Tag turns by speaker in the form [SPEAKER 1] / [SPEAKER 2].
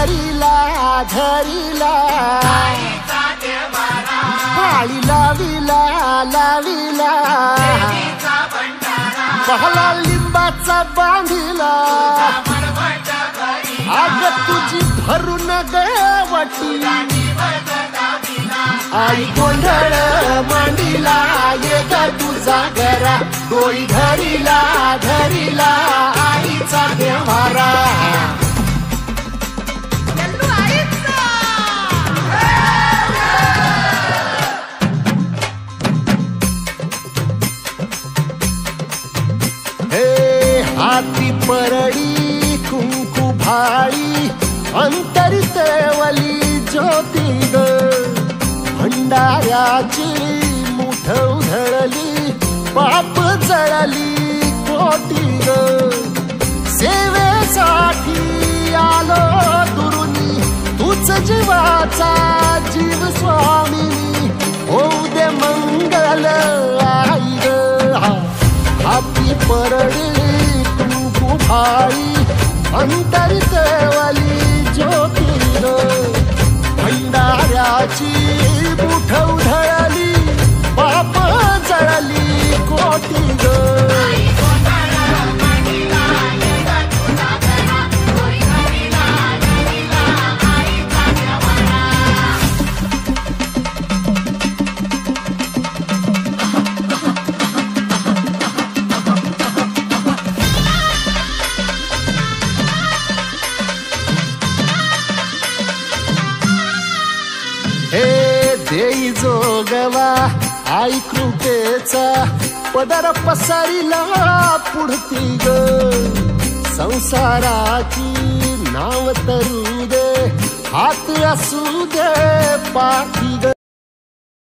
[SPEAKER 1] धरिला धरिला आळी लाविला लाविला पहला लिंबाचा बांधिला आग तुझी भरून गवटी आई गोंधळ मांडीला ये ग तुझा घरा डोई धरिला धरिला आईचा देवारा हाती परडी कुंकू भाळी अंतरी तेवली ज्योती ग भंडाऱ्याची मुठ उधळली पाप जळली कोटी ग सेवेसाठी आलो दुरुनी तूच जीवाचा जीव स्वामिनी होऊ दे मंगल आई ग हाती परडी भाई अंतरी तेवली ज्योती भंडाऱ्याची मुठ उधळली पाप जळली कोटी ग देई जोगवा आई कृपेचा पदर पसरिला पुढती ग संसाराची नाव तरू दे हात असू दे पाठी ग